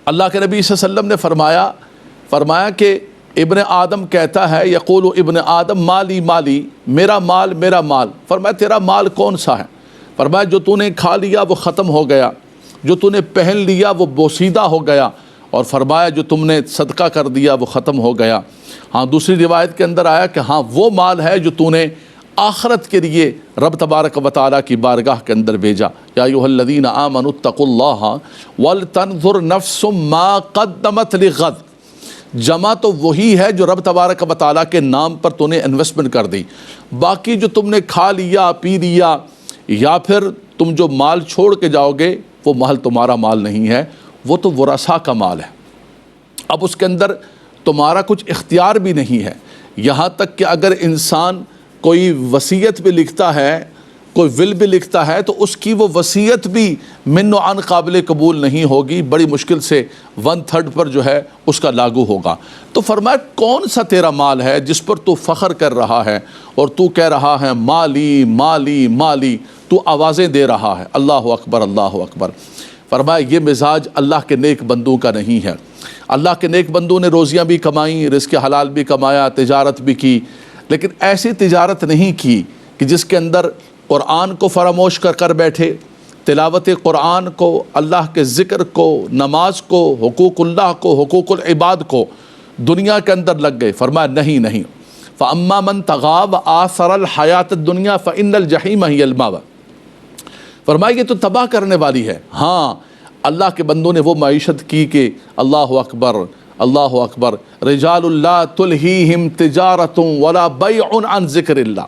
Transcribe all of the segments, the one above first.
اللہ کے نبی صلی اللہ علیہ وسلم نے فرمایا کہ ابن آدم کہتا ہے یقول ابن آدم مالی مالی، میرا مال میرا مال۔ فرمایا تیرا مال کون سا ہے؟ فرمایا جو تو نے کھا لیا وہ ختم ہو گیا، جو تو نے پہن لیا وہ بوسیدہ ہو گیا، اور فرمایا جو تم نے صدقہ کر دیا وہ ختم ہو گیا۔ ہاں دوسری روایت کے اندر آیا کہ ہاں وہ مال ہے جو تو نے آخرت کے لیے رب تبارک و تعالیٰ کی بارگاہ کے اندر بھیجا۔ یا ایھا الذین آمنوا اتقوا اللہ ولتنظر نفس ما قدمت لغد، جمع تو وہی ہے جو رب تبارک و تعالیٰ کے نام پر تو نے انویسٹمنٹ کر دی۔ باقی جو تم نے کھا لیا پی لیا یا پھر تم جو مال چھوڑ کے جاؤ گے وہ مال تمہارا مال نہیں ہے، وہ تو ورثاء کا مال ہے۔ اب اس کے اندر تمہارا کچھ اختیار بھی نہیں ہے، یہاں تک کہ اگر انسان کوئی وصیت بھی لکھتا ہے، کوئی ول بھی لکھتا ہے، تو اس کی وہ وصیت بھی من و عن قابل قبول نہیں ہوگی، بڑی مشکل سے 1/3 پر جو ہے اس کا لاگو ہوگا۔ تو فرمایا کون سا تیرا مال ہے جس پر تو فخر کر رہا ہے اور تو کہہ رہا ہے مالی مالی مالی، تو آوازیں دے رہا ہے اللہ اکبر اللہ اکبر۔ فرمایا یہ مزاج اللہ کے نیک بندوں کا نہیں ہے۔ اللہ کے نیک بندوں نے روزیاں بھی کمائیں، رزق حلال بھی کمایا، تجارت بھی کی، لیکن ایسی تجارت نہیں کی کہ جس کے اندر قرآن کو فراموش کر بیٹھے، تلاوت قرآن کو، اللہ کے ذکر کو، نماز کو، حقوق اللہ کو، حقوق العباد کو دنیا کے اندر لگ گئے۔ فرمایا نہیں فَأَمَّا مَنْ طَغَىٰ وَآثَرَ الْحَيَاةَ الدُّنْيَا فَإِنَّ الْجَحِيمَ هِيَ الْمَأْوَىٰ۔ فرمایا یہ تو تباہ کرنے والی ہے۔ ہاں اللہ کے بندوں نے وہ معیشت کی کہ اللہ اکبر اللہ اکبر، رجال لا تلہیہم تجارت ولا بیع عن ذکر اللہ۔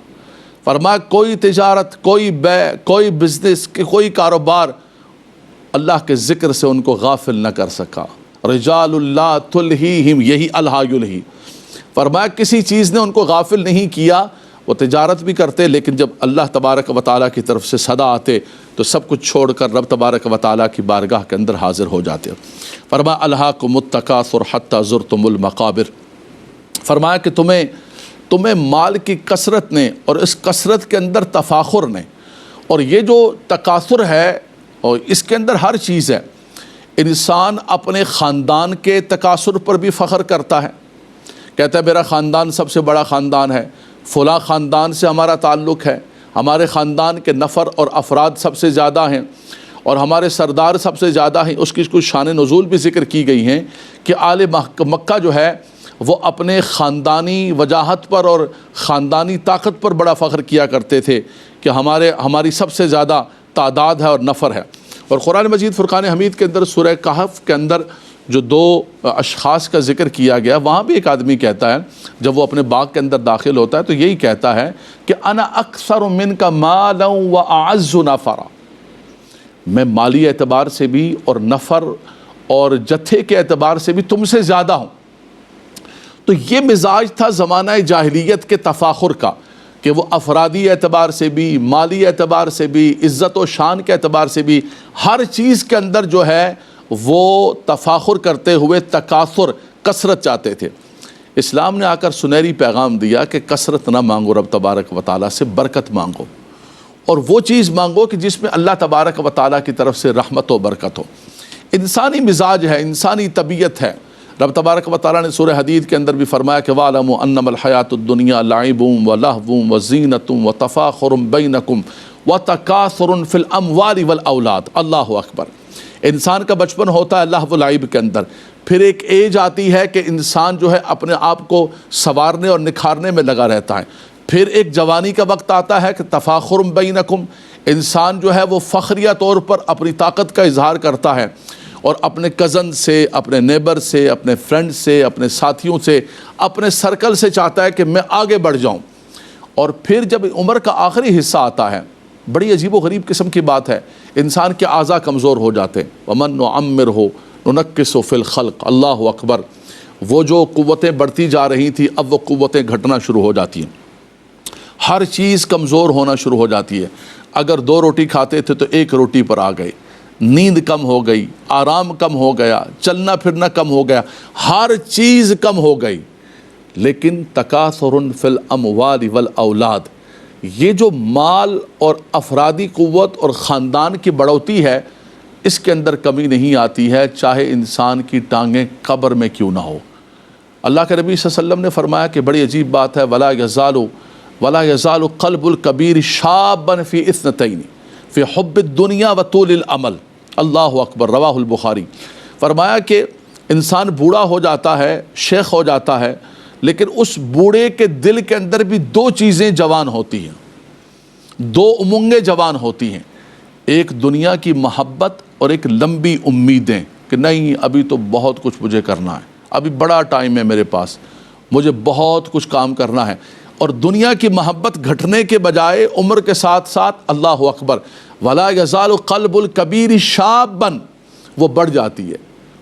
فرمایا کوئی تجارت، کوئی بیع، کوئی بزنس، کوئی کاروبار اللہ کے ذکر سے ان کو غافل نہ کر سکا۔ رجال لا تلہیہم، یہی الہا یلہی۔ فرمایا کسی چیز نے ان کو غافل نہیں کیا، وہ تجارت بھی کرتے، لیکن جب اللہ تبارک و تعالیٰ کی طرف سے صدا آتے تو سب کچھ چھوڑ کر رب تبارک و تعالیٰ کی بارگاہ کے اندر حاضر ہو جاتے۔ فرمایا الہاکم التکاثر حتی زرتم المقابر۔ فرمایا کہ تمہیں مال کی کثرت نے اور اس کثرت کے اندر تفاخر نے، اور یہ جو تکاثر ہے اور اس کے اندر ہر چیز ہے، انسان اپنے خاندان کے تکاثر پر بھی فخر کرتا ہے، کہتا ہے میرا خاندان سب سے بڑا خاندان ہے، فلاں خاندان سے ہمارا تعلق ہے، ہمارے خاندان کے نفر اور افراد سب سے زیادہ ہیں اور ہمارے سردار سب سے زیادہ ہیں۔ اس کی کچھ شان نزول بھی ذکر کی گئی ہیں کہ آل مکہ جو ہے وہ اپنے خاندانی وجاہت پر اور خاندانی طاقت پر بڑا فخر کیا کرتے تھے کہ ہماری سب سے زیادہ تعداد ہے اور نفر ہے۔ اور قرآن مجید فرقان حمید کے اندر سورہ کہف کے اندر جو 2 اشخاص کا ذکر کیا گیا، وہاں بھی ایک آدمی کہتا ہے جب وہ اپنے باغ کے اندر داخل ہوتا ہے تو یہی کہتا ہے کہ انا اکثر منک مالا واعز نفرا، میں مالی اعتبار سے بھی اور نفر اور جتھے کے اعتبار سے بھی تم سے زیادہ ہوں۔ تو یہ مزاج تھا زمانہ جاہلیت کے تفاخر کا کہ وہ افرادی اعتبار سے بھی، مالی اعتبار سے بھی، عزت و شان کے اعتبار سے بھی، ہر چیز کے اندر جو ہے وہ تفاخر کرتے ہوئے تکاثر، کثرت چاہتے تھے۔ اسلام نے آ کر سنہری پیغام دیا کہ کثرت نہ مانگو رب تبارک و تعالیٰ سے، برکت مانگو، اور وہ چیز مانگو کہ جس میں اللہ تبارک و تعالیٰ کی طرف سے رحمت و برکت ہو۔ انسانی مزاج ہے، انسانی طبیعت ہے۔ رب تبارک و تعالیٰ نے سورہ حدید کے اندر بھی فرمایا کہ وَاعْلَمُوا أَنَّمَا الْحَيَاةُ الدُّنْيَا لَعِبٌ وَلَهْوٌ وَزِينَةٌ وَتَفَاخُرٌ بَيْنَكُمْ وَتَكَاثُرٌ فِي الْأَمْوَالِ وَالْأَوْلَادِ۔ اللہ اکبر۔ انسان کا بچپن ہوتا ہے لہو و لعب کے اندر، پھر ایک ایج آتی ہے کہ انسان جو ہے اپنے آپ کو سنوارنے اور نکھارنے میں لگا رہتا ہے، پھر ایک جوانی کا وقت آتا ہے کہ تفاخر بینکم، انسان جو ہے وہ فخریہ طور پر اپنی طاقت کا اظہار کرتا ہے اور اپنے کزن سے، اپنے نیبر سے، اپنے فرینڈ سے، اپنے ساتھیوں سے، اپنے سرکل سے چاہتا ہے کہ میں آگے بڑھ جاؤں۔ اور پھر جب عمر کا آخری حصہ آتا ہے، بڑی عجیب و غریب قسم کی بات ہے، انسان کے اعضاء کمزور ہو جاتے ہیں۔ وَمَن نُعَمِّرْهُ نُنَكِّسُ فِي الْخَلْقِ۔ اللہ اکبر۔ وہ جو قوتیں بڑھتی جا رہی تھی اب وہ قوتیں گھٹنا شروع ہو جاتی ہیں، ہر چیز کمزور ہونا شروع ہو جاتی ہے۔ اگر 2 روٹی کھاتے تھے تو 1 روٹی پر آ گئے، نیند کم ہو گئی، آرام کم ہو گیا، چلنا پھرنا کم ہو گیا، ہر چیز کم ہو گئی۔ لیکن تکاثر فی الاموال والاولاد، یہ جو مال اور افرادی قوت اور خاندان کی بڑھوتی ہے، اس کے اندر کمی نہیں آتی ہے چاہے انسان کی ٹانگیں قبر میں کیوں نہ ہو۔ اللہ کے نبی صلی اللہ علیہ وسلم نے فرمایا کہ بڑی عجیب بات ہے، ولا یزال قلب الکبیر شابا فی اثنتین فی حب الدنیا و طول العمل۔ اللہ اکبر، رواہ البخاری۔ فرمایا کہ انسان بوڑھا ہو جاتا ہے، شیخ ہو جاتا ہے، لیکن اس بوڑھے کے دل کے اندر بھی دو چیزیں جوان ہوتی ہیں، دو امنگیں جوان ہوتی ہیں، ایک دنیا کی محبت اور ایک لمبی امیدیں کہ نہیں ابھی تو بہت کچھ مجھے کرنا ہے، ابھی بڑا ٹائم ہے میرے پاس، مجھے بہت کچھ کام کرنا ہے۔ اور دنیا کی محبت گھٹنے کے بجائے عمر کے ساتھ ساتھ اللہ اکبر ولا یزال قلب الکبیر شابا، وہ بڑھ جاتی ہے۔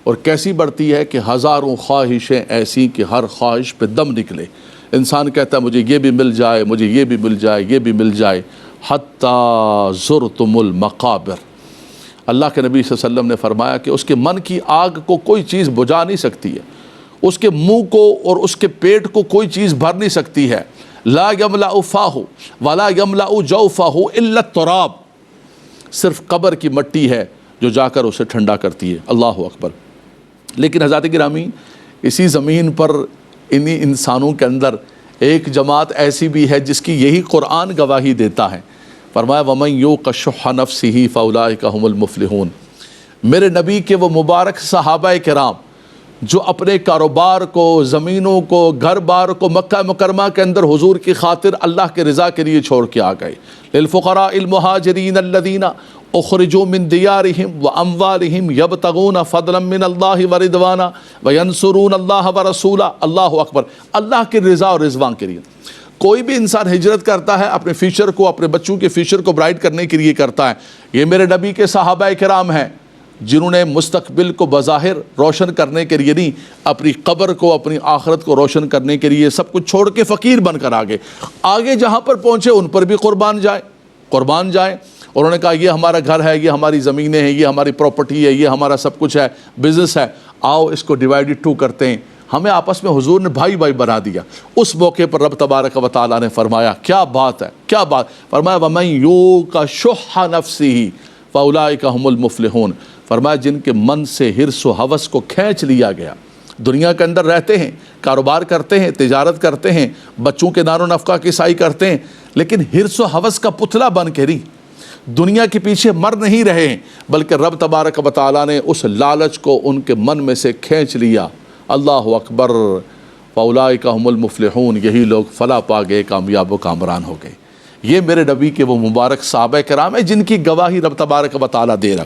اور کیسی بڑھتی ہے کہ ہزاروں خواہشیں ایسی کہ ہر خواہش پہ دم نکلے، انسان کہتا ہے مجھے یہ بھی مل جائے، مجھے یہ بھی مل جائے، یہ بھی مل جائے، حتیٰ زرتم المقابر۔ اللہ کے نبی صلی اللہ علیہ وسلم نے فرمایا کہ اس کے من کی آگ کو کوئی چیز بجھا نہیں سکتی ہے، اس کے منہ کو اور اس کے پیٹ کو کوئی چیز بھر نہیں سکتی ہے۔ لا یملأ فاہ ولا یملأ جوفہ الا التراب، صرف قبر کی مٹی ہے جو جا کر اسے ٹھنڈا کرتی ہے۔ اللہ اکبر۔ لیکن حضرات گرامی، اسی زمین پر انہی انسانوں کے اندر ایک جماعت ایسی بھی ہے جس کی یہی قرآن گواہی دیتا ہے۔ فرمایا وَمَن یُوقَ شُحَّ نَفْسِهِ فَأُولَٰئِکَ هُمُ الْمُفْلِحُونَ۔ میرے نبی کے وہ مبارک صحابہ کرام جو اپنے کاروبار کو، زمینوں کو، گھر بار کو مکہ مکرمہ کے اندر حضور کی خاطر اللہ کے رضا کے لیے چھوڑ کے آ گئے۔ لِلْفُقَرَاءِ الْمُهَاجِرِينَ الَّذِينَ اخرجوا من دیارہم واموالہم یبتغون فضلا من اللہ ورضوانا وینصرون اللہ ورسولہ۔ اللہ اکبر، اللہ کی رضا اور رضوان کے لیے۔ کوئی بھی انسان ہجرت کرتا ہے اپنے فیوچر کو، اپنے بچوں کے فیوچر کو برائٹ کرنے کے لیے کرتا ہے۔ یہ میرے نبی کے صحابہ کرام ہیں جنہوں نے مستقبل کو بظاہر روشن کرنے کے لیے نہیں، اپنی قبر کو، اپنی آخرت کو روشن کرنے کے لیے سب کچھ چھوڑ کے فقیر بن کر آگے جہاں پر پہنچے ان پر بھی قربان جائیں۔ انہوں نے کہا یہ ہمارا گھر ہے، یہ ہماری زمینیں ہیں، یہ ہماری پراپرٹی ہے، یہ ہمارا سب کچھ ہے، بزنس ہے، آؤ اس کو ڈیوائڈ ٹو کرتے ہیں۔ ہمیں آپس میں حضور نے بھائی بھائی بنا دیا۔ اس موقع پر رب تبارک و تعالیٰ نے فرمایا کیا بات ہے، کیا بات، فرمایا وَمَن یُوقَ شُحَّ نَفْسِهِ فَأُولَٰئِکَ هُمُ الْمُفْلِحُونَ۔ فرمایا جن کے من سے حرص و ہوس کو کھینچ لیا گیا، دنیا کے اندر رہتے ہیں، کاروبار کرتے ہیں، تجارت کرتے ہیں، بچوں کے نان و نفقہ کی سائی کرتے ہیں، لیکن حرص و ہوس کا پتلا بن کے نہیں، دنیا کے پیچھے مر نہیں رہے ہیں، بلکہ رب تبارک و تعالیٰ نے اس لالچ کو ان کے من میں سے کھینچ لیا۔ اللہ اکبر، فَأُولَٰئِکَ هُمُ الْمُفْلِحُونَ، یہی لوگ فلاح پا گئے، کامیاب و کامران ہو گئے۔ یہ میرے نبی کے وہ مبارک صحابہ کرام ہیں جن کی گواہی رب تبارک و تعالیٰ دے رہا۔